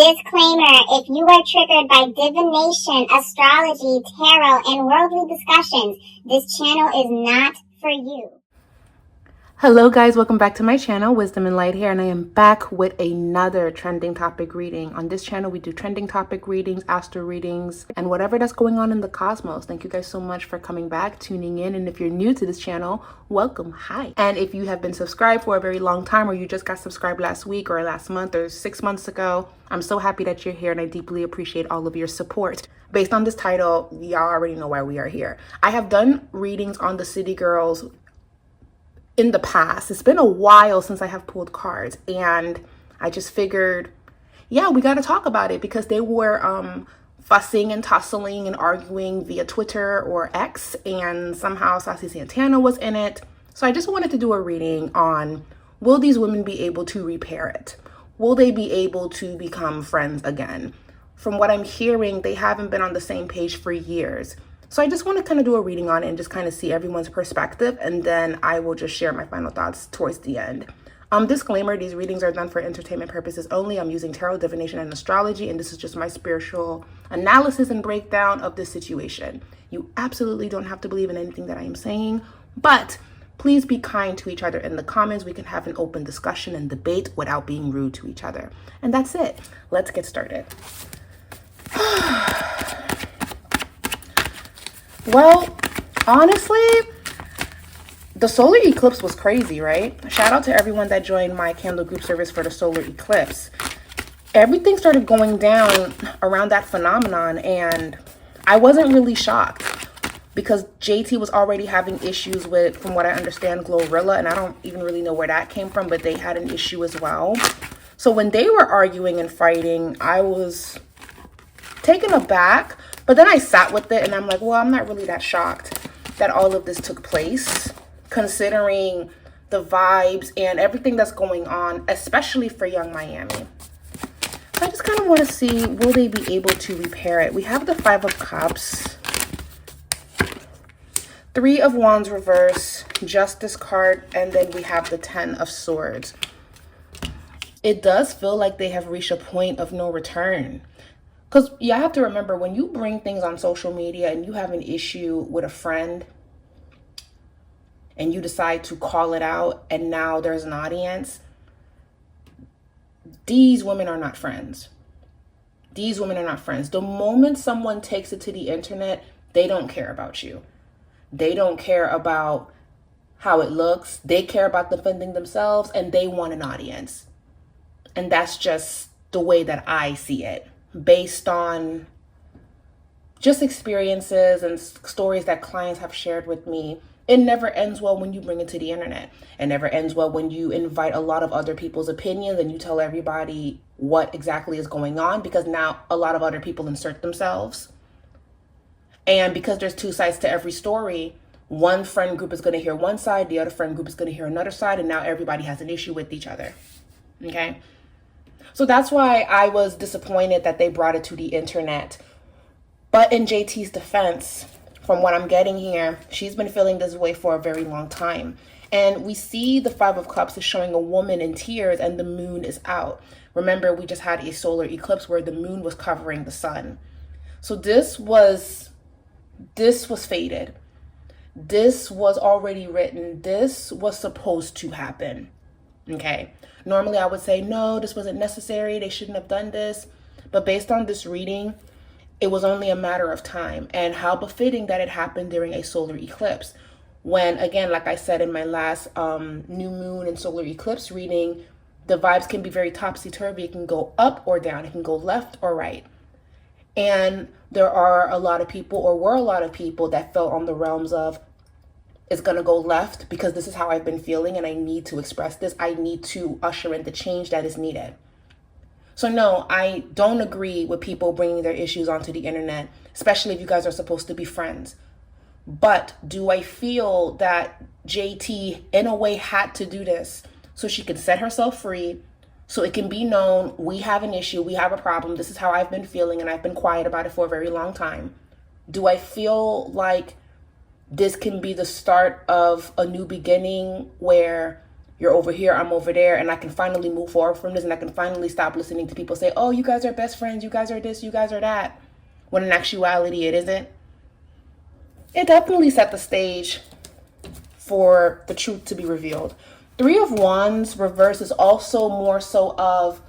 Disclaimer, if you are triggered by divination, astrology, tarot, and worldly discussions, this channel is not for you. Hello guys, welcome back to my channel, Wisdom and Light here, and I am back with another trending topic reading. On this channel, we do trending topic readings, astro readings, and whatever that's going on in the cosmos. Thank you guys so much for coming back, tuning in, and if you're new to this channel, welcome, hi. And if you have been subscribed for a very long time, or you just got subscribed last week or last month or 6 months ago, I'm so happy that you're here and I deeply appreciate all of your support. Based on this title, y'all already know why we are here. I have done readings on the City Girls in the past. It's been a while since I have pulled cards, and I just figured, yeah, we got to talk about it because they were fussing and tussling and arguing via Twitter or X, and somehow Sassy Santana was in it. So I just wanted to do a reading on, will these women be able to repair it? Will they be able to become friends again? From what I'm hearing, they haven't been on the same page for years. So I just want to kind of do a reading on it and just kind of see everyone's perspective, and then I will just share my final thoughts towards the end. Disclaimer, these readings are done for entertainment purposes only. I'm using tarot, divination, and astrology, and this is just my spiritual analysis and breakdown of this situation. You absolutely don't have to believe in anything that I am saying, but please be kind to each other in the comments. We can have an open discussion and debate without being rude to each other. And that's it. Let's get started. Well, honestly, the solar eclipse was crazy, right? Shout out to everyone that joined my candle group service for the solar eclipse. Everything started going down around that phenomenon, and I wasn't really shocked because JT was already having issues with, from what I understand, Glorilla, and I don't even really know where that came from, but they had an issue as well. So when they were arguing and fighting, I was taken aback. But then I sat with it and I'm like, well, I'm not really that shocked that all of this took place, considering the vibes and everything that's going on, especially for Young Miami. So I just kind of want to see, will they be able to repair it? We have the Five of Cups, Three of Wands reverse, Justice card, and then we have the Ten of Swords. It does feel like they have reached a point of no return. Because you have to remember, when you bring things on social media and you have an issue with a friend and you decide to call it out and now there's an audience, these women are not friends. These women are not friends. The moment someone takes it to the internet, they don't care about you. They don't care about how it looks. They care about defending themselves and they want an audience. And that's just the way that I see it, based on just experiences and stories that clients have shared with me. It never ends well when you bring it to the internet. It never ends well when you invite a lot of other people's opinions and you tell everybody what exactly is going on, because now a lot of other people insert themselves. And because there's two sides to every story, one friend group is going to hear one side, the other friend group is going to hear another side, and now everybody has an issue with each other. Okay? So that's why I was disappointed that they brought it to the internet. But in JT's defense, from what I'm getting here, she's been feeling this way for a very long time. And we see the Five of Cups is showing a woman in tears and the moon is out. Remember, we just had a solar eclipse where the moon was covering the sun. So this was fated. This was already written. This was supposed to happen. Okay. Normally I would say, no, this wasn't necessary. They shouldn't have done this. But based on this reading, it was only a matter of time. And how befitting that it happened during a solar eclipse. When, again, like I said in my last new moon and solar eclipse reading, the vibes can be very topsy-turvy. It can go up or down. It can go left or right. And there are a lot of people, or were a lot of people, that fell on the realms of, it's going to go left because this is how I've been feeling and I need to express this. I need to usher in the change that is needed. So no, I don't agree with people bringing their issues onto the internet, especially if you guys are supposed to be friends. But do I feel that JT in a way had to do this so she could set herself free, so it can be known, we have an issue, we have a problem, this is how I've been feeling, and I've been quiet about it for a very long time? Do I feel like this can be the start of a new beginning where you're over here, I'm over there, and I can finally move forward from this, and I can finally stop listening to people say, oh, you guys are best friends, you guys are this, you guys are that, when in actuality it isn't. It definitely set the stage for the truth to be revealed. Three of Wands reverse is also more so of,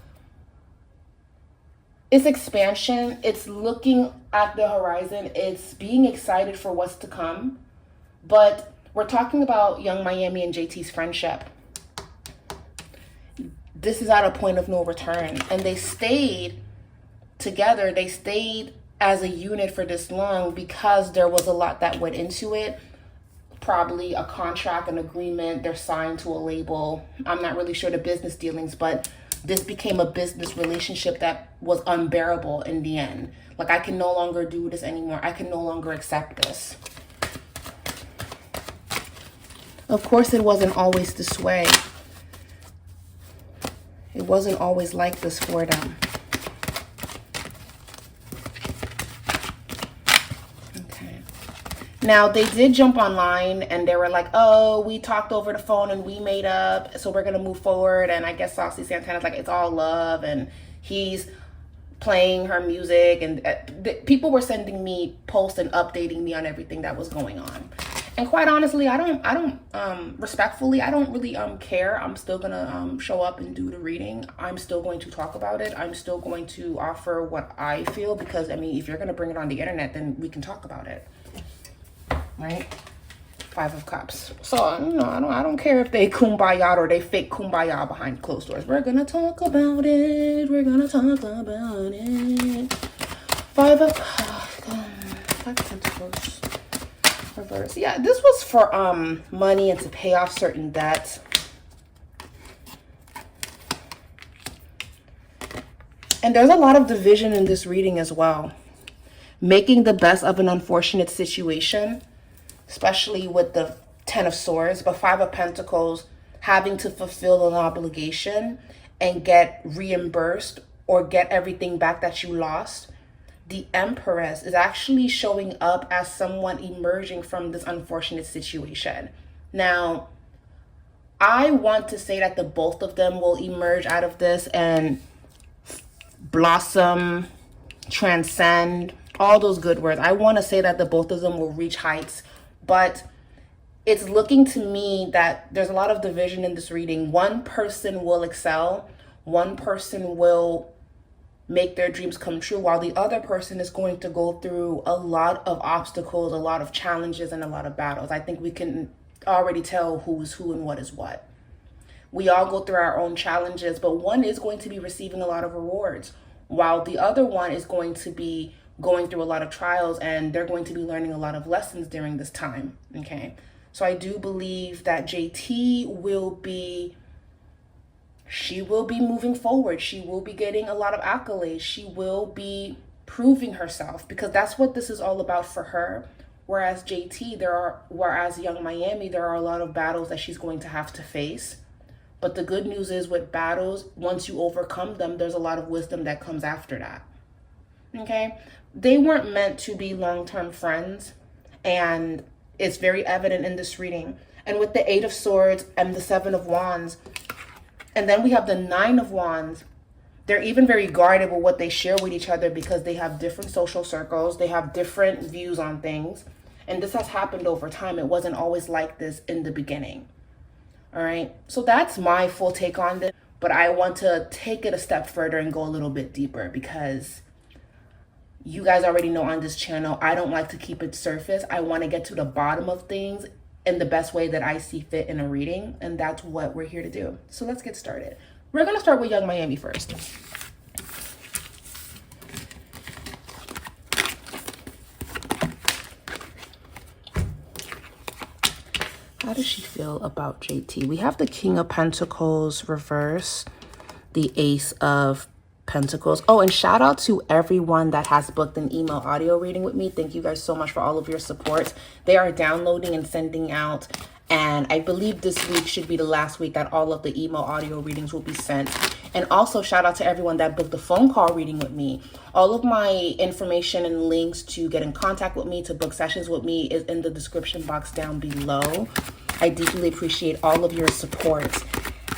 it's expansion, it's looking at the horizon, it's being excited for what's to come. But we're talking about Young Miami and JT's friendship. This is at a point of no return. And they stayed together. They stayed as a unit for this long because there was a lot that went into it. Probably a contract, an agreement. They're signed to a label. I'm not really sure the business dealings, but this became a business relationship that was unbearable in the end. Like, I can no longer do this anymore. I can no longer accept this. Of course, it wasn't always this way. It wasn't always like this for them. Okay. Now, they did jump online and they were like, oh, we talked over the phone and we made up, so we're going to move forward. And I guess Saucy Santana's like, it's all love. And he's playing her music. And people were sending me posts and updating me on everything that was going on. And quite honestly, I don't respectfully, I don't really care. I'm still gonna show up and do the reading. I'm still going to talk about it. I'm still going to offer what I feel, because I mean, if you're gonna bring it on the internet, then we can talk about it, right? Five of Cups. So, you know, I don't care if they kumbaya or they fake kumbaya behind closed doors. We're gonna talk about it. We're gonna talk about it. Five of Pentacles. Reverse. Yeah, this was for money and to pay off certain debts. And there's a lot of division in this reading as well. Making the best of an unfortunate situation, especially with the Ten of Swords, but Five of Pentacles, having to fulfill an obligation and get reimbursed or get everything back that you lost. The Empress is actually showing up as someone emerging from this unfortunate situation. Now, I want to say that the both of them will emerge out of this and blossom, transcend, all those good words. I want to say that the both of them will reach heights, but it's looking to me that there's a lot of division in this reading. One person will excel, one person will make their dreams come true, while the other person is going to go through a lot of obstacles, a lot of challenges, and a lot of battles. I think we can already tell who's who and what is what. We all go through our own challenges, but one is going to be receiving a lot of rewards, while the other one is going to be going through a lot of trials, and they're going to be learning a lot of lessons during this time, okay? So I do believe that JT will be moving forward. She will be getting a lot of accolades. She will be proving herself, because that's what this is all about for her. Whereas whereas Young Miami, there are a lot of battles that she's going to have to face. But the good news is, with battles, once you overcome them, there's a lot of wisdom that comes after that. Okay? They weren't meant to be long-term friends, and it's very evident in this reading. And with the Eight of Swords and the Seven of Wands, and then we have the Nine of Wands, they're even very guarded with what they share with each other, because they have different social circles, they have different views on things, and this has happened over time. It wasn't always like this in the beginning. All right, so that's my full take on this, but I want to take it a step further and go a little bit deeper, because you guys already know on this channel, I don't like to keep it surface. I want to get to the bottom of things in the best way that I see fit in a reading, and that's what we're here to do. So let's get started. We're going to start with Young Miami first. How does she feel about JT? We have the King of Pentacles reverse, the Ace of Pentacles. Oh, and shout out to everyone that has booked an email audio reading with me. Thank you guys so much for all of your support. They are downloading and sending out, and I believe this week should be the last week that all of the email audio readings will be sent. And also shout out to everyone that booked the phone call reading with me. All of my information and links to get in contact with me, to book sessions with me, is in the description box down below. I deeply appreciate all of your support.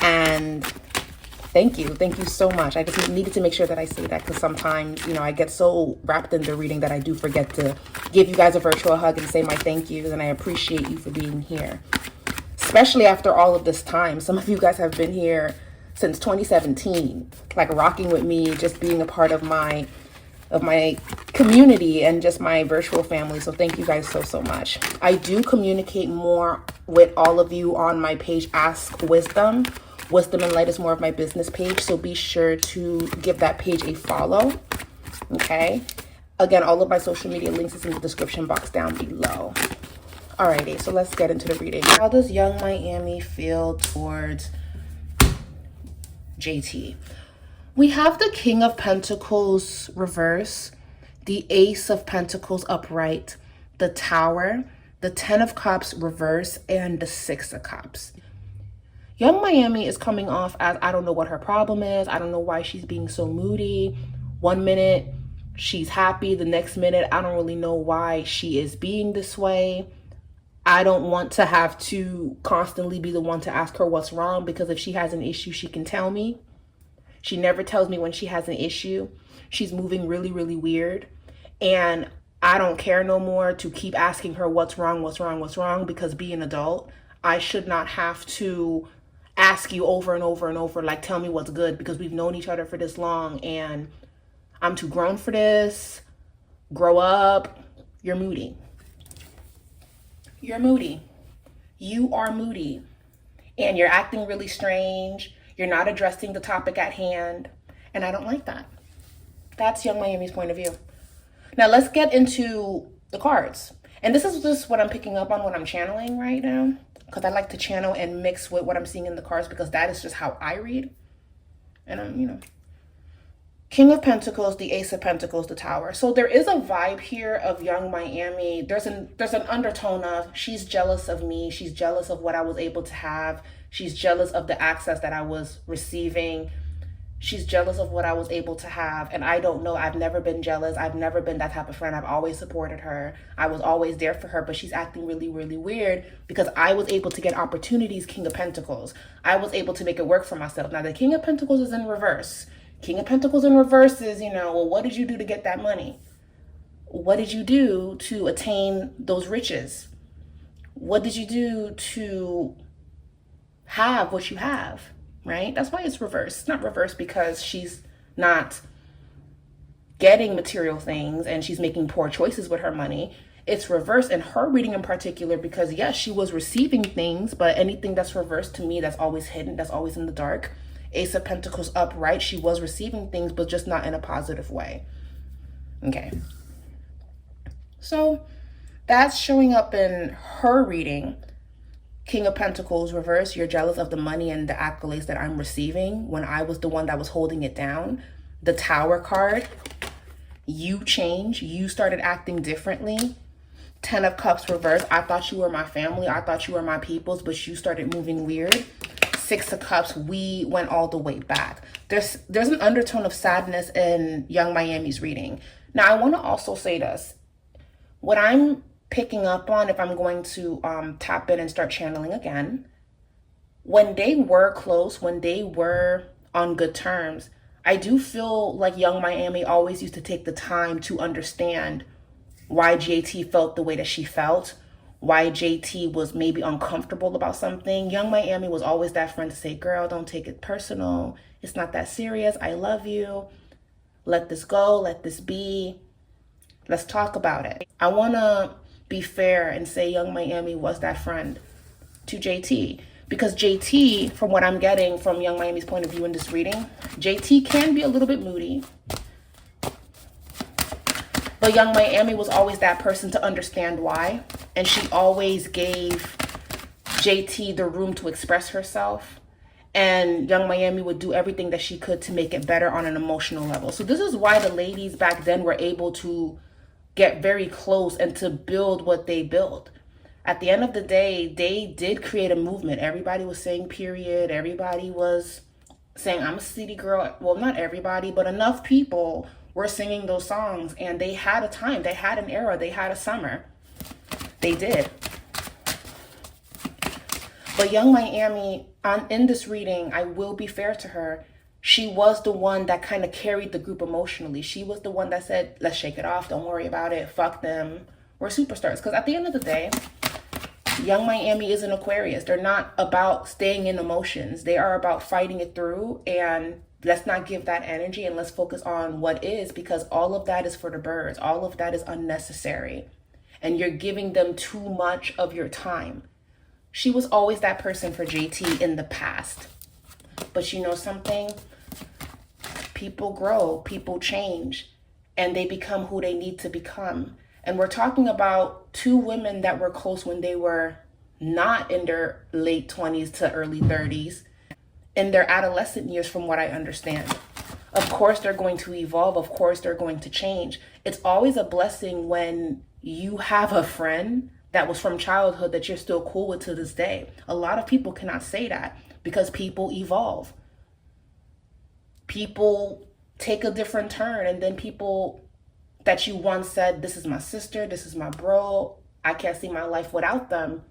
And thank you so much. I just needed to make sure that I say that, because sometimes, you know, I get so wrapped in the reading that I do forget to give you guys a virtual hug and say my thank yous, and I appreciate you for being here, especially after all of this time. Some of you guys have been here since 2017, like rocking with me, just being a part of my community and just my virtual family. So thank you guys so much. I do communicate more with all of you on my page, Ask Wisdom. Wisdom and Light is more of my business page, so be sure to give that page a follow. Okay, again, all of my social media links is in the description box down below. Alrighty, so let's get into the reading. How does young Miami feel towards JT? We have the King of Pentacles reverse, the Ace of Pentacles upright, the Tower, the Ten of Cups reverse, and the Six of Cups. Young Miami is coming off as, I don't know what her problem is. I don't know why she's being so moody. One minute she's happy, the next minute I don't really know why she is being this way. I don't want to have to constantly be the one to ask her what's wrong, because if she has an issue, she can tell me. She never tells me when she has an issue. She's moving really, really weird. And I don't care no more to keep asking her what's wrong, because being an adult, I should not have to ask you over and over and over, like, tell me what's good, because we've known each other for this long and I'm too grown for this. Grow up. You're moody. You're moody. You are moody. And you're acting really strange. You're not addressing the topic at hand. And I don't like that. That's young Miami's point of view. Now let's get into the cards. And this is just what I'm picking up on when I'm channeling right now, because I like to channel and mix with what I'm seeing in the cards, because that is just how I read. And I'm, you know, King of Pentacles, the Ace of Pentacles, the Tower. So there is a vibe here of young Miami. There's an undertone of, she's jealous of me. She's jealous of what I was able to have. She's jealous of the access that I was receiving. She's jealous of what I was able to have. And I don't know. I've never been jealous. I've never been that type of friend. I've always supported her. I was always there for her, but she's acting really, really weird because I was able to get opportunities, King of Pentacles. I was able to make it work for myself. Now, the King of Pentacles is in reverse. King of Pentacles in reverse is, you know, well, what did you do to get that money? What did you do to attain those riches? What did you do to have what you have? Right? That's why it's reversed. It's not reversed because she's not getting material things and she's making poor choices with her money. It's reversed in her reading in particular because, yes, she was receiving things, but anything that's reversed to me, that's always hidden, that's always in the dark. Ace of Pentacles upright, she was receiving things, but just not in a positive way. Okay. So that's showing up in her reading. King of Pentacles reverse, you're jealous of the money and the accolades that I'm receiving when I was the one that was holding it down. The Tower card, you changed, you started acting differently. Ten of Cups reverse, I thought you were my family, I thought you were my peoples, but you started moving weird. Six of Cups, we went all the way back. There's an undertone of sadness in young Miami's reading. Now, I want to also say this. What I'm picking up on, if I'm going to tap in and start channeling again, when they were close, when they were on good terms, I do feel like young Miami always used to take the time to understand why JT felt the way that she felt, why JT was maybe uncomfortable about something. Young Miami was always that friend to say, girl, don't take it personal. It's not that serious. I love you. Let this go. Let this be. Let's talk about it. I want to be fair and say young Miami was that friend to JT, because JT, from what I'm getting from young Miami's point of view in this reading, JT can be a little bit moody, but young Miami was always that person to understand why, and she always gave JT the room to express herself, and young Miami would do everything that she could to make it better on an emotional level. So this is why the ladies back then were able to get very close and to build what they built. At the end of the day, they did create a movement. Everybody was saying period. Everybody was saying, I'm a city girl. Well, not everybody, but enough people were singing those songs, and they had a time. They had an era. They had a summer. They did. But young Miami, in this reading, I will be fair to her. She was the one that kind of carried the group emotionally. She was the one that said, let's shake it off. Don't worry about it. Fuck them. We're superstars. Because at the end of the day, Young Miami is an Aquarius. They're not about staying in emotions. They are about fighting it through. And let's not give that energy and let's focus on what is, because all of that is for the birds. All of that is unnecessary. And you're giving them too much of your time. She was always that person for JT in the past. But you know something? People grow, people change, and they become who they need to become. And we're talking about two women that were close when they were not in their late 20s to early 30s, in their adolescent years, from what I understand. Of course, they're going to evolve. Of course, they're going to change. It's always a blessing when you have a friend that was from childhood that you're still cool with to this day. A lot of people cannot say that because people evolve. People take a different turn, and then people that you once said, this is my sister, this is my bro, I can't see my life without them,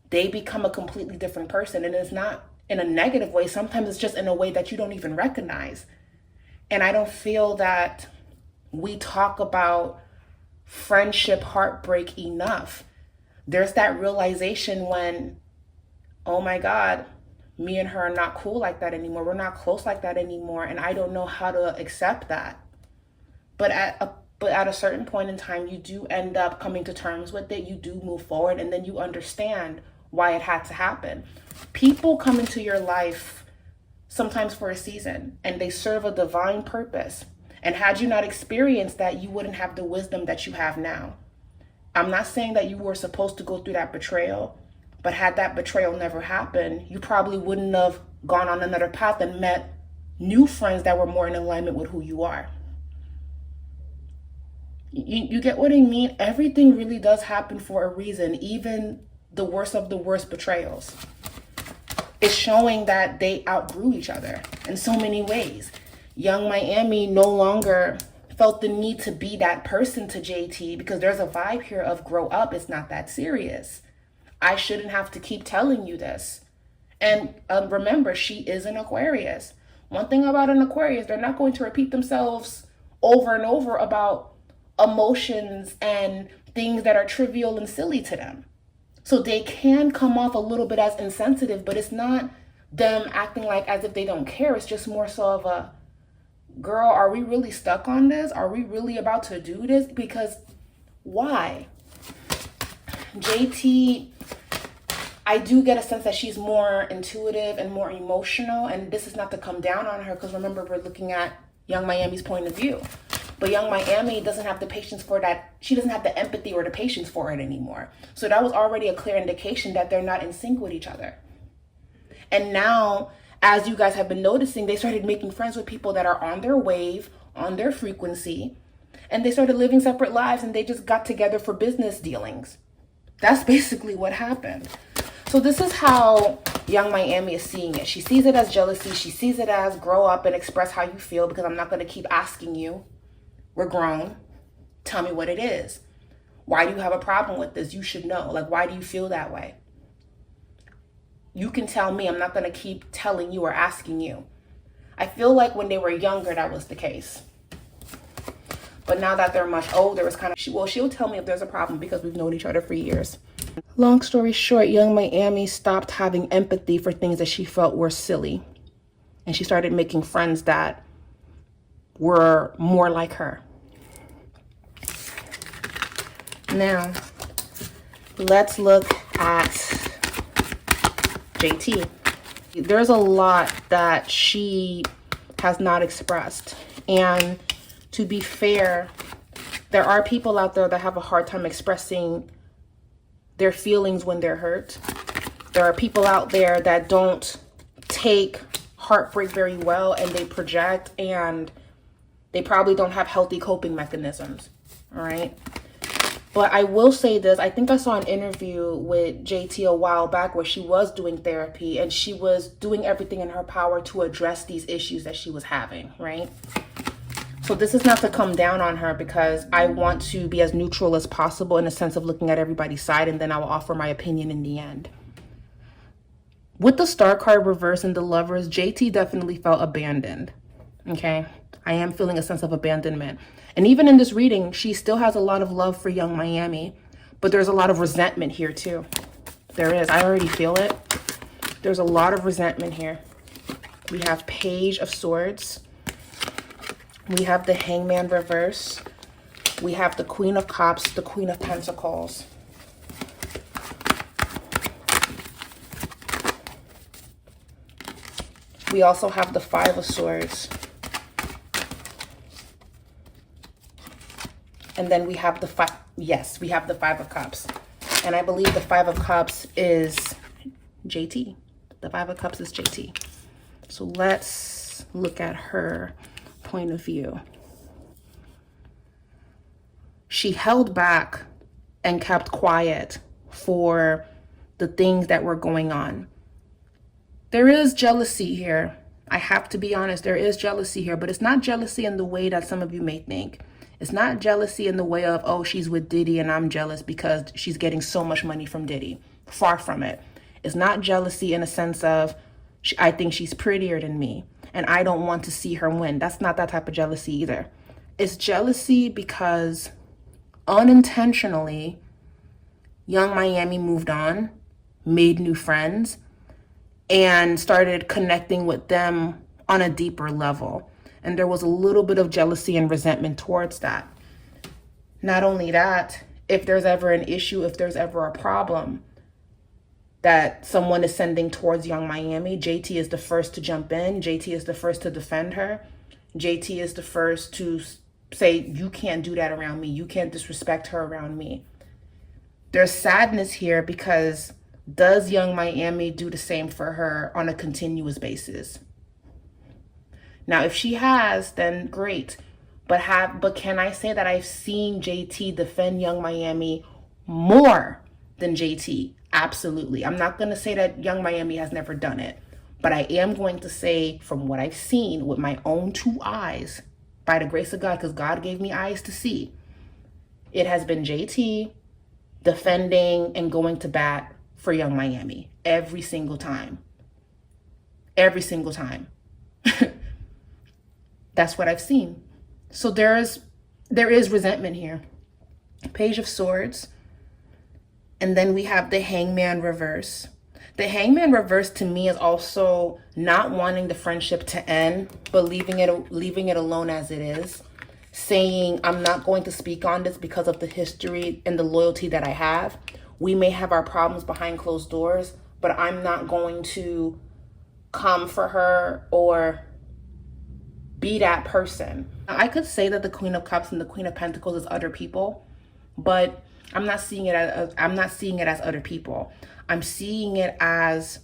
they become a completely different person. And it's not in a negative way. Sometimes it's just in a way that you don't even recognize. And I don't feel that we talk about friendship heartbreak enough. There's that realization when, oh my God, me and her are not cool like that anymore. We're not close like that anymore. And I don't know how to accept that. But at a certain point in time, you do end up coming to terms with it. You do move forward, and then you understand why it had to happen. People come into your life sometimes for a season, and they serve a divine purpose. And had you not experienced that, you wouldn't have the wisdom that you have now. I'm not saying that you were supposed to go through that betrayal, but had that betrayal never happened, you probably wouldn't have gone on another path and met new friends that were more in alignment with who you are. You get what I mean? Everything really does happen for a reason, even the worst of the worst betrayals. It's showing that they outgrew each other in so many ways. Young Miami no longer felt the need to be that person to JT because there's a vibe here of grow up. It's not that serious. I shouldn't have to keep telling you this. And remember, she is an Aquarius. One thing about an Aquarius, they're not going to repeat themselves over and over about emotions and things that are trivial and silly to them. So they can come off a little bit as insensitive, but it's not them acting like as if they don't care. It's just more so of a, girl, are we really stuck on this? Are we really about to do this? Because why? JT, I do get a sense that she's more intuitive and more emotional, and this is not to come down on her because remember, we're looking at Young Miami's point of view. But Young Miami doesn't have the patience for that. She doesn't have the empathy or the patience for it anymore. So that was already a clear indication that they're not in sync with each other. And now, as you guys have been noticing, they started making friends with people that are on their wave, on their frequency, and they started living separate lives, and they just got together for business dealings. That's basically what happened. So this is how Young Miami is seeing it. She sees it as jealousy. She sees it as grow up and express how you feel, because I'm not going to keep asking you. We're grown. Tell me what it is. Why do you have a problem with this? You should know. Like, why do you feel that way? You can tell me. I'm not going to keep telling you or asking you. I feel like when they were younger, that was the case. But now that they're much older, it's kind of, she'll tell me if there's a problem because we've known each other for years. Long story short, Young Miami stopped having empathy for things that she felt were silly. And she started making friends that were more like her. Now, let's look at JT. There's a lot that she has not expressed. And to be fair, there are people out there that have a hard time expressing their feelings when they're hurt. There are people out there that don't take heartbreak very well, and they project, and they probably don't have healthy coping mechanisms. All right. But I will say this, I think I saw an interview with JT a while back where she was doing therapy and she was doing everything in her power to address these issues that she was having, right? So this is not to come down on her, because I want to be as neutral as possible in a sense of looking at everybody's side, and then I will offer my opinion in the end. With the Star card reverse and the Lovers, JT definitely felt abandoned. Okay, I am feeling a sense of abandonment. And even in this reading, she still has a lot of love for young Miami, but there's a lot of resentment here too. There is. I already feel it. There's a lot of resentment here. We have Page of Swords. We have the Hangman reverse. We have the Queen of Cups, the Queen of Pentacles. We also have the Five of Swords. And then we have the we have the Five of Cups. And I believe the Five of Cups is JT. The Five of Cups is JT. So let's look at her point of view. She held back and kept quiet for the things that were going on. There is jealousy here. I have to be honest, there is jealousy here, but it's not jealousy in the way that some of you may think. It's not jealousy in the way of, oh, she's with Diddy and I'm jealous because she's getting so much money from Diddy. Far from it. It's not jealousy in a sense of, I think she's prettier than me and I don't want to see her win. That's not that type of jealousy either. It's jealousy because unintentionally, young Miami moved on, made new friends, and started connecting with them on a deeper level. And there was a little bit of jealousy and resentment towards that. Not only that, if there's ever an issue, if there's ever a problem that someone is sending towards young Miami, JT is the first to jump in. JT is the first to defend her. JT is the first to say, you can't do that around me. You can't disrespect her around me. There's sadness here because does young Miami do the same for her on a continuous basis? Now, if she has, then great. But can I say that I've seen JT defend young Miami more than JT? Absolutely. I'm not going to say that young Miami has never done it. But I am going to say from what I've seen with my own two eyes, by the grace of God, because God gave me eyes to see, it has been JT defending and going to bat for young Miami every single time. Every single time. That's what I've seen. So there is resentment here. Page of Swords. And then we have the Hangman reverse. The Hangman reverse to me is also not wanting the friendship to end, but leaving it alone as it is. Saying, I'm not going to speak on this because of the history and the loyalty that I have. We may have our problems behind closed doors, but I'm not going to come for her or be that person. I could say that the Queen of Cups and the Queen of Pentacles is other people, but I'm not seeing it as other people. I'm seeing it as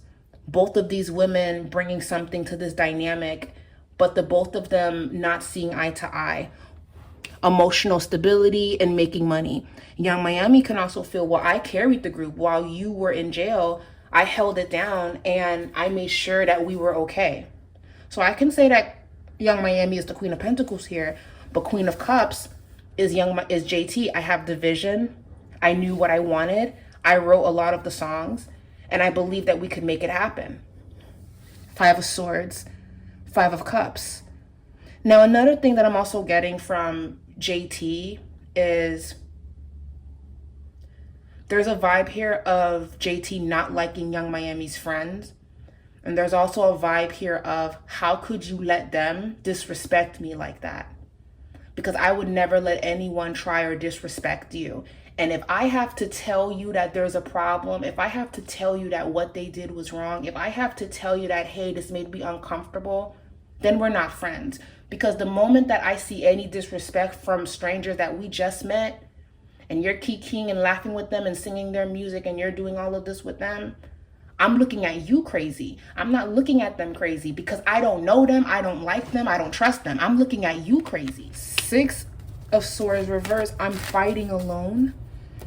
both of these women bringing something to this dynamic, but the both of them not seeing eye to eye. Emotional stability and making money. Young Miami can also feel, well, I carried the group while you were in jail. I held it down and I made sure that we were okay. So I can say that young Miami is the Queen of Pentacles here, but Queen of Cups is JT. I have the vision. I knew what I wanted. I wrote a lot of the songs and I believe that we could make it happen. Five of Swords, Five of Cups. Now, another thing that I'm also getting from JT is there's a vibe here of JT not liking young Miami's friends. And there's also a vibe here of how could you let them disrespect me like that? Because I would never let anyone try or disrespect you. And if I have to tell you that there's a problem, if I have to tell you that what they did was wrong, if I have to tell you that, hey, this made me uncomfortable, then we're not friends. Because the moment that I see any disrespect from strangers that we just met, and you're kikiing and laughing with them and singing their music and you're doing all of this with them, I'm looking at you crazy. I'm not looking at them crazy because I don't know them, I don't like them, I don't trust them. I'm looking at you crazy. Six of Swords reverse, I'm fighting alone.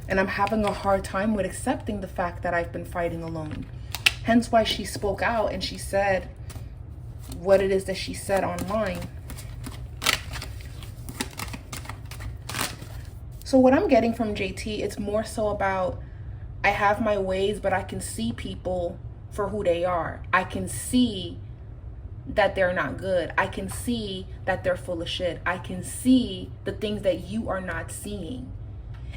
And I'm having a hard time with accepting the fact that I've been fighting alone. Hence why she spoke out and she said what it is that she said online. So what I'm getting from JT, it's more so about I have my ways, but I can see people for who they are. I can see that they're not good. I can see that they're full of shit. I can see the things that you are not seeing.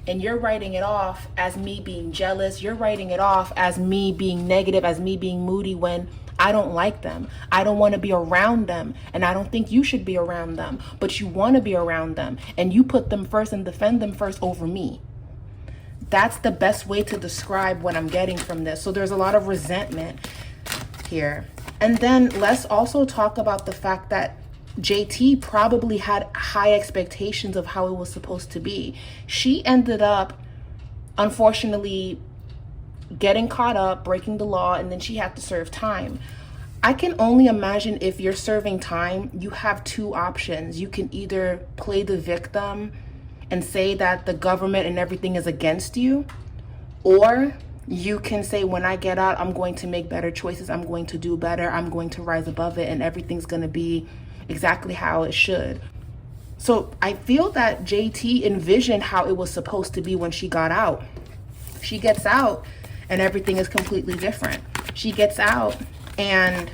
And you're writing it off as me being jealous. You're writing it off as me being negative, as me being moody, when I don't like them. I don't want to be around them. And I don't think you should be around them. But you want to be around them. And you put them first and defend them first over me. That's the best way to describe what I'm getting from this. So there's a lot of resentment here. And then let's also talk about the fact that JT probably had high expectations of how it was supposed to be. She ended up, unfortunately, getting caught up, breaking the law, and then she had to serve time. I can only imagine if you're serving time, you have two options. You can either play the victim and say that the government and everything is against you, or you can say, when I get out, I'm going to make better choices. I'm going to do better. I'm going to rise above it, and everything's going to be exactly how it should. So I feel that JT envisioned how it was supposed to be when she got out. She gets out and everything is completely different. She gets out and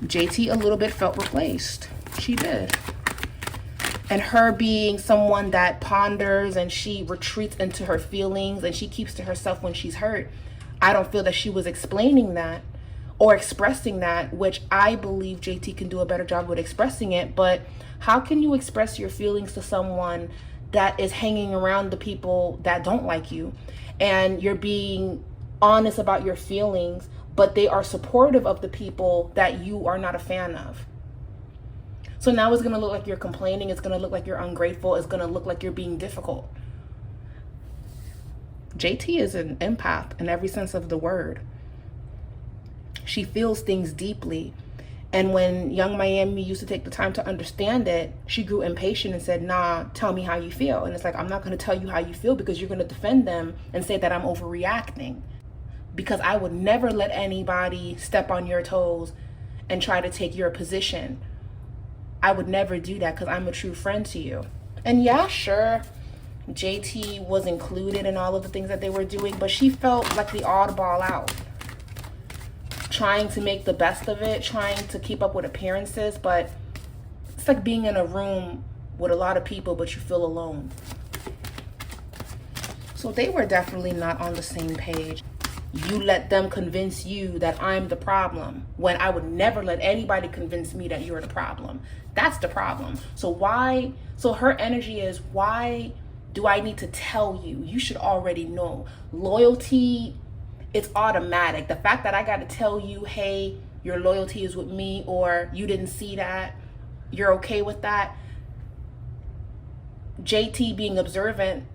JT a little bit felt replaced. She did. And her being someone that ponders and she retreats into her feelings and she keeps to herself when she's hurt, I don't feel that she was explaining that or expressing that, which I believe JT can do a better job with expressing it. But how can you express your feelings to someone that is hanging around the people that don't like you, and you're being honest about your feelings, but they are supportive of the people that you are not a fan of? So now it's going to look like you're complaining. It's going to look like you're ungrateful. It's going to look like you're being difficult. JT is an empath in every sense of the word. She feels things deeply. And when Young Miami used to take the time to understand it, she grew impatient and said, nah, tell me how you feel. And it's like, I'm not going to tell you how you feel because you're going to defend them and say that I'm overreacting. Because I would never let anybody step on your toes and try to take your position. I would never do that because I'm a true friend to you. And yeah, sure, JT was included in all of the things that they were doing, but she felt like the oddball out. Trying to make the best of it, trying to keep up with appearances, but it's like being in a room with a lot of people, but you feel alone. So they were definitely not on the same page. You let them convince you that I'm the problem, when I would never let anybody convince me that you're the problem. That's the problem. So her energy is, why do I need to tell you? You should already know. Loyalty, it's automatic. The fact that I got to tell you, hey, your loyalty is with me, or you didn't see that, you're okay with that. JT being observant,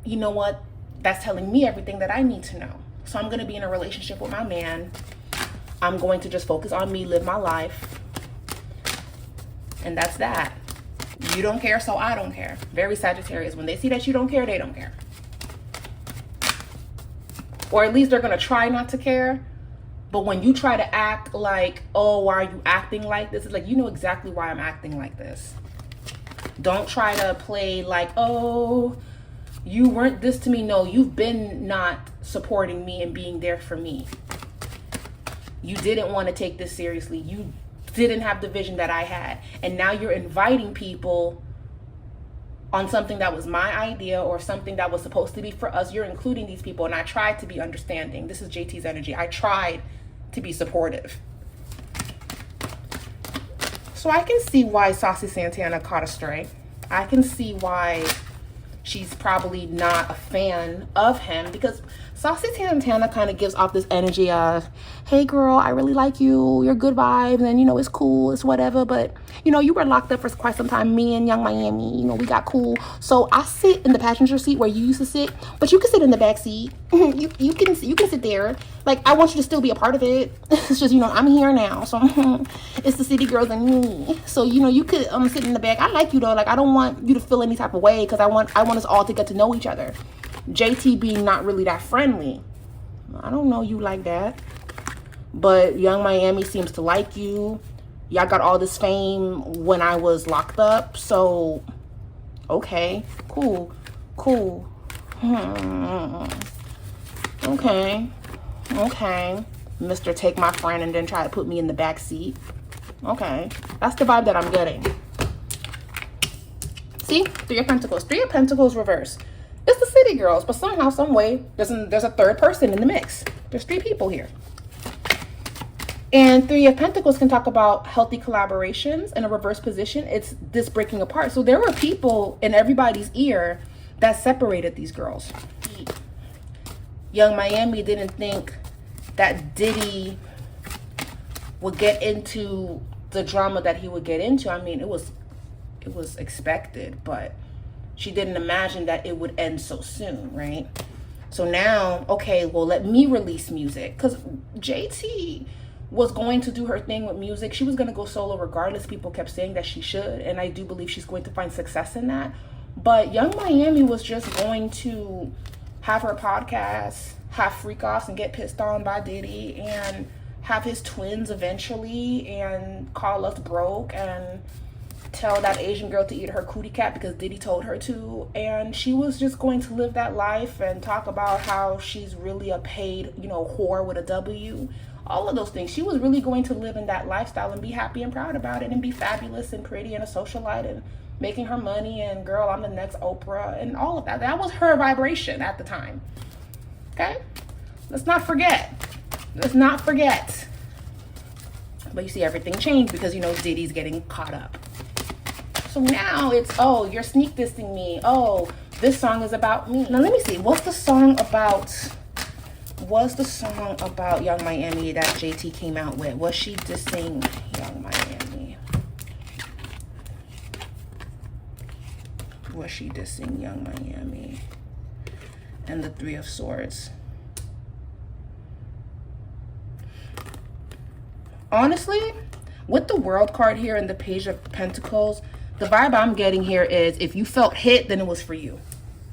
you know what? That's telling me everything that I need to know. So I'm going to be in a relationship with my man. I'm going to just focus on me, live my life. And that's that. You don't care, so I don't care. Very Sagittarius. When they see that you don't care, they don't care. Or at least they're going to try not to care. But when you try to act like, oh, why are you acting like this? It's like, you know exactly why I'm acting like this. Don't try to play like, oh, you weren't this to me. No, you've been not supporting me and being there for me. You didn't want to take this seriously. You didn't have the vision that I had. And now you're inviting people on something that was my idea or something that was supposed to be for us. You're including these people. And I tried to be understanding. This is JT's energy. I tried to be supportive. So I can see why Saucy Santana caught astray. I can see why she's probably not a fan of him, because Saucy Santana kind of gives off this energy of, hey girl, I really like you, you're good vibes, and you know, it's cool, it's whatever, but you know, you were locked up for quite some time. Me and Young Miami, you know, we got cool. So I sit in the passenger seat where you used to sit, but you can sit in the back seat. you can sit there. Like, I want you to still be a part of it. It's just, you know, I'm here now, so it's the city girls and me. So, you know, you could sit in the back. I like you though. Like, I don't want you to feel any type of way, because I want us all to get to know each other. JT being not really that friendly. I don't know you like that. But Young Miami seems to like you. Y'all got all this fame when I was locked up. So, okay, cool. Okay. Okay. Mr. Take my friend and then try to put me in the back seat. Okay. That's the vibe that I'm getting. See? Three of Pentacles. Three of Pentacles reverse. It's the city girls, but somehow, some way, there's a third person in the mix. There's three people here. And Three of Pentacles can talk about healthy collaborations. In a reverse position, it's this breaking apart. So there were people in everybody's ear that separated these girls. Young Miami didn't think that Diddy would get into the drama that he would get into. I mean, it was expected, but she didn't imagine that it would end so soon, right? So now, okay, well, let me release music, because JT was going to do her thing with music. She was going to go solo regardless. People kept saying that she should, and I do believe she's going to find success in that. But Young Miami was just going to have her podcast, have freak offs and get pissed on by Diddy, and have his twins eventually, and call us broke, and tell that Asian girl to eat her cootie cat because Diddy told her to. And she was just going to live that life and talk about how she's really a paid, whore with a W. All of those things. She was really going to live in that lifestyle and be happy and proud about it and be fabulous and pretty and a socialite and making her money and girl, I'm the next Oprah and all of that. That was her vibration at the time. Okay? Let's not forget. Let's not forget. But you see, everything changed because, Diddy's getting caught up. So now it's, oh, you're sneak dissing me. Oh, this song is about me. Now let me see. What's the song about Young Miami that JT came out with? Was she dissing Young Miami? Was she dissing Young Miami? And the Three of Swords. Honestly, with the World card here and the Page of Pentacles, the vibe I'm getting here is if you felt hit, then it was for you.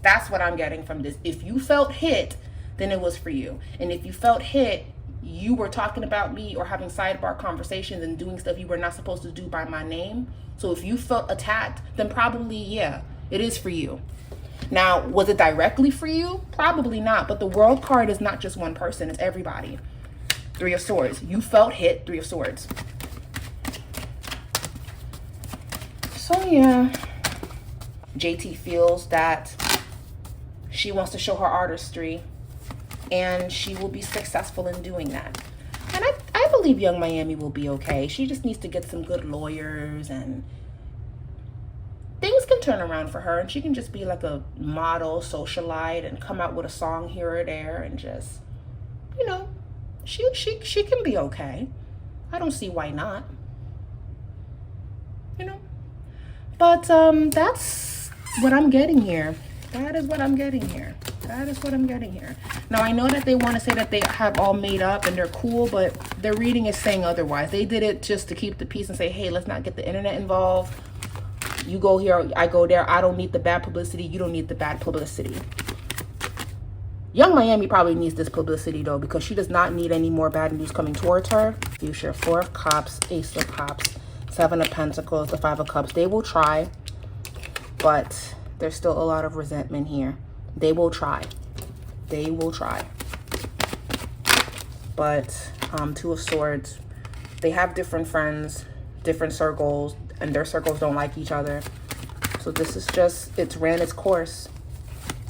That's what I'm getting from this. If you felt hit, then it was for you. And if you felt hit, you were talking about me or having sidebar conversations and doing stuff you were not supposed to do by my name. So if you felt attacked, then probably, yeah, it is for you. Now, was it directly for you? Probably not. But the World card is not just one person. It's everybody. Three of Swords. You felt hit. Three of Swords. So yeah, JT feels that she wants to show her artistry, and she will be successful in doing that. And I believe Young Miami will be okay. She just needs to get some good lawyers, and things can turn around for her, and she can just be like a model socialite and come out with a song here or there, and just, she can be okay. I don't see why not. But that's what I'm getting here. That is what I'm getting here. That is what I'm getting here. Now, I know that they want to say that they have all made up and they're cool, but their reading is saying otherwise. They did it just to keep the peace and say, hey, let's not get the internet involved. You go here, I go there. I don't need the bad publicity. You don't need the bad publicity. Young Miami probably needs this publicity, though, because she does not need any more bad news coming towards her. Future. Four of Cups, Ace of Cups, Seven of Pentacles, the Five of Cups. They will try, but there's still a lot of resentment here. They will try. They will try. But Two of Swords, they have different friends, different circles, and their circles don't like each other. So this is just, it's ran its course.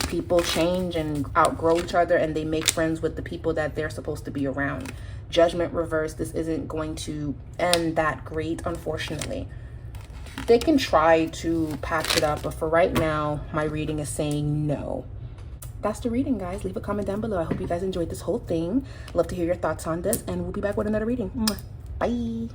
People change and outgrow each other, and they make friends with the people that they're supposed to be around. Judgment reverse, this isn't going to end that great, unfortunately. They can try to patch it up, but for right now, my reading is saying no. That's the reading, guys. Leave a comment down below. I hope you guys enjoyed this whole thing. Love to hear your thoughts on this, and we'll be back with another reading. Bye.